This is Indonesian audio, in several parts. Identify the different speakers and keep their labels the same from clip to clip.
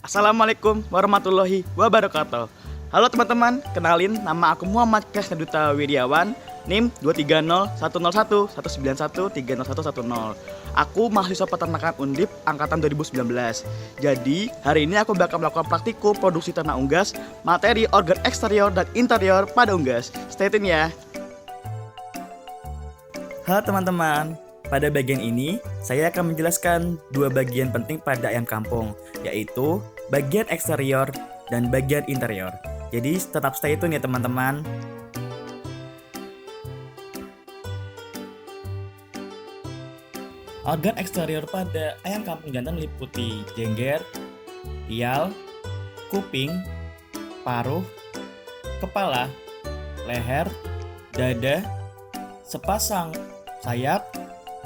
Speaker 1: Assalamualaikum warahmatullahi wabarakatuh. Halo teman-teman, kenalin nama aku Muhammad Krisna Duta Wiryawan, NIM 230101191301110. Aku mahasiswa peternakan Undip angkatan 2019. Jadi, hari ini aku bakal melakukan praktikum produksi ternak unggas, materi organ eksterior dan interior pada unggas. Stay tune ya. Halo teman-teman, pada bagian ini saya akan menjelaskan dua bagian penting pada ayam kampung, yaitu bagian eksterior dan bagian interior. Jadi tetap stay tune ya teman-teman. Organ eksterior pada ayam kampung jantan meliputi jengger, tial, kuping, paruh, kepala, leher, dada, sepasang sayap,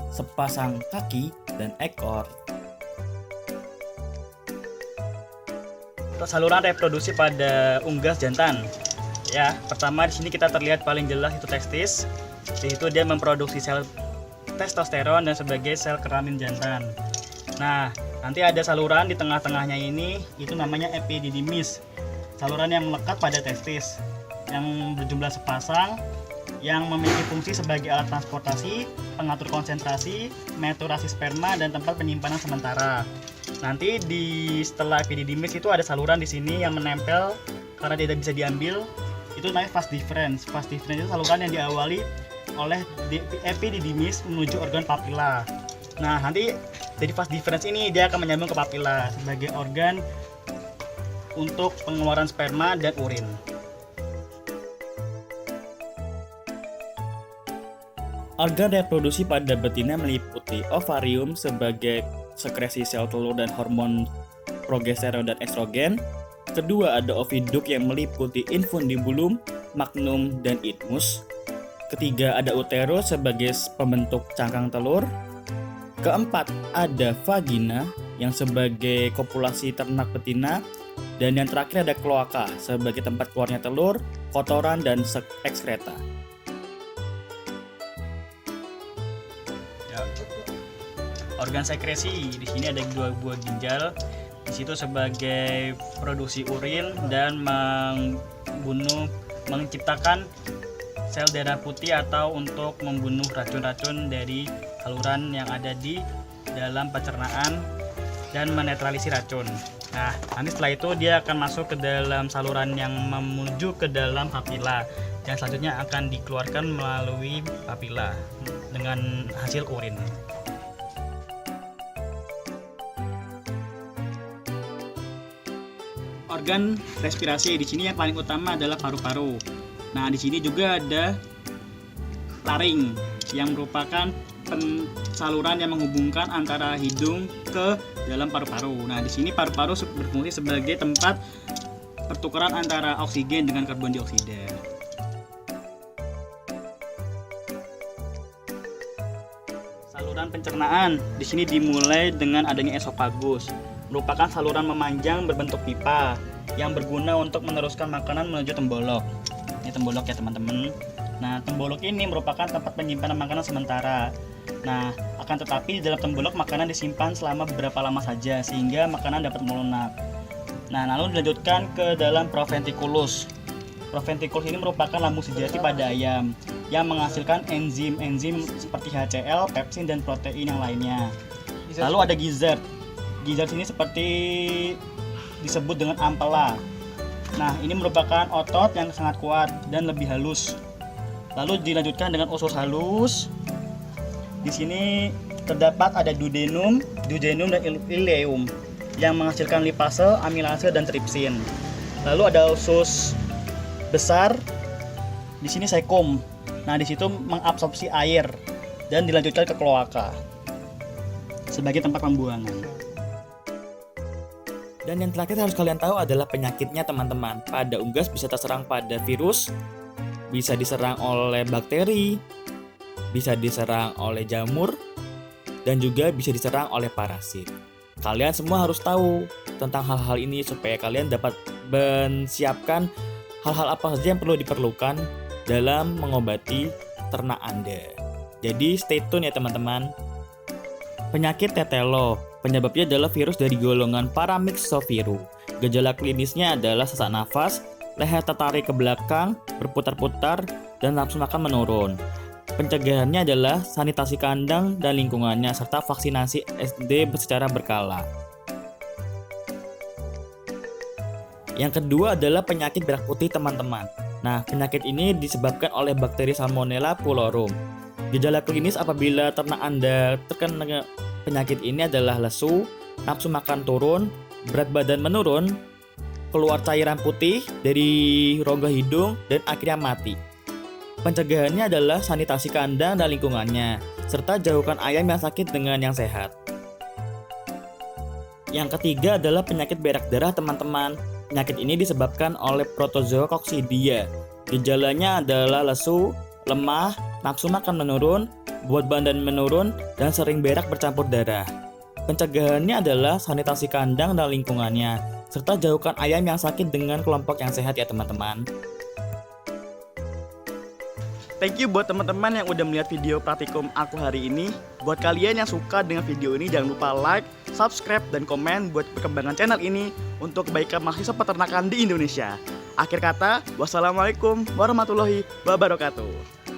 Speaker 1: sepasang kaki, dan ekor. Saluran reproduksi pada unggas jantan. Ya, pertama di sini kita terlihat paling jelas itu testis. Di situ dia memproduksi sel testosteron dan sebagai sel kelamin jantan. Nah, nanti ada saluran di tengah-tengahnya ini, itu namanya epididymis. Saluran yang melekat pada testis, yang berjumlah sepasang, yang memiliki fungsi sebagai alat transportasi, pengatur konsentrasi, meturasi sperma, dan tempat penyimpanan sementara. Nanti setelah epididymis itu ada saluran di sini yang menempel karena tidak bisa diambil. Itu namanya vas deferens. Vas deferens itu saluran yang diawali oleh epididymis menuju organ papila. Nah, nanti dari vas deferens ini dia akan menyambung ke papila sebagai organ untuk pengeluaran sperma dan urin. Organ reproduksi pada betina meliputi ovarium sebagai sekresi sel telur dan hormon progesteron dan estrogen. Kedua, ada oviduk yang meliputi infundibulum, magnum, dan isthmus. Ketiga, ada uterus sebagai pembentuk cangkang telur. Keempat, ada vagina yang sebagai kopulasi ternak betina. Dan yang terakhir ada kloaka sebagai tempat keluarnya telur, kotoran, dan ekskreta. Organ sekresi di sini ada dua buah ginjal. Di situ sebagai produksi urin dan menciptakan sel darah putih atau untuk membunuh racun-racun dari saluran yang ada di dalam pencernaan dan menetralisir racun. Nah, nanti setelah itu dia akan masuk ke dalam saluran yang menuju ke dalam papila dan selanjutnya akan dikeluarkan melalui papila dengan hasil urin. Organ respirasi di sini yang paling utama adalah paru-paru. Nah, di sini juga ada laring yang merupakan saluran yang menghubungkan antara hidung ke dalam paru-paru. Nah, di sini paru-paru berfungsi sebagai tempat pertukaran antara oksigen dengan karbon dioksida. Saluran pencernaan di sini dimulai dengan adanya esofagus, merupakan saluran memanjang berbentuk pipa yang berguna untuk meneruskan makanan menuju tembolok. Ini tembolok ya teman-teman. Nah, tembolok ini merupakan tempat penyimpanan makanan sementara. Nah, akan tetapi di dalam tembolok makanan disimpan selama beberapa lama saja sehingga makanan dapat melunak. Nah, lalu dilanjutkan ke dalam proventriculus. Proventriculus ini merupakan lambung sejati pada ayam yang menghasilkan enzim-enzim seperti HCl, pepsin, dan protein yang lainnya. Lalu ada gizzard. Gizzard ini seperti disebut dengan ampela. Nah, ini merupakan otot yang sangat kuat dan lebih halus. Lalu dilanjutkan dengan usus halus. Di sini terdapat ada duodenum, dan ileum yang menghasilkan lipase, amilase, dan tripsin. Lalu ada usus besar. Di sini cecum. Nah, di situ mengabsorpsi air dan dilanjutkan ke kloaka sebagai tempat pembuangan. Dan yang terakhir harus kalian tahu adalah penyakitnya teman-teman. Pada unggas bisa terserang pada virus, bisa diserang oleh bakteri, bisa diserang oleh jamur, dan juga bisa diserang oleh parasit. Kalian semua harus tahu tentang hal-hal ini supaya kalian dapat menyiapkan hal-hal apa saja yang perlu diperlukan dalam mengobati ternak Anda. Jadi stay tune ya teman-teman. Penyakit tetelo, Penyebabnya adalah virus dari golongan Paramyxoviru. Gejala klinisnya adalah sesak nafas, leher tertarik ke belakang, berputar-putar, dan nafsu makan menurun. Pencegahannya adalah sanitasi kandang dan lingkungannya, serta vaksinasi SD secara berkala. Yang kedua adalah penyakit berak putih, teman-teman. Nah, penyakit ini disebabkan oleh bakteri Salmonella Pullorum. Gejala klinis apabila ternak Anda terkena penyakit ini adalah lesu, nafsu makan turun, berat badan menurun, keluar cairan putih dari rongga hidung, dan akhirnya mati. Pencegahannya adalah sanitasi kandang dan lingkungannya, serta jauhkan ayam yang sakit dengan yang sehat. Yang ketiga adalah penyakit berak darah, teman-teman. Penyakit ini disebabkan oleh Protozoa coccidia. Gejalanya adalah lesu, lemah, nafsu makan menurun, berat badan menurun, dan sering berak bercampur darah. Pencegahannya adalah sanitasi kandang dan lingkungannya, serta jauhkan ayam yang sakit dengan kelompok yang sehat ya teman-teman. Thank you buat teman-teman yang udah melihat video praktikum aku hari ini. Buat kalian yang suka dengan video ini, jangan lupa like, subscribe, dan komen buat perkembangan channel ini untuk kebaikan mahasiswa peternakan di Indonesia. Akhir kata, wassalamualaikum warahmatullahi wabarakatuh.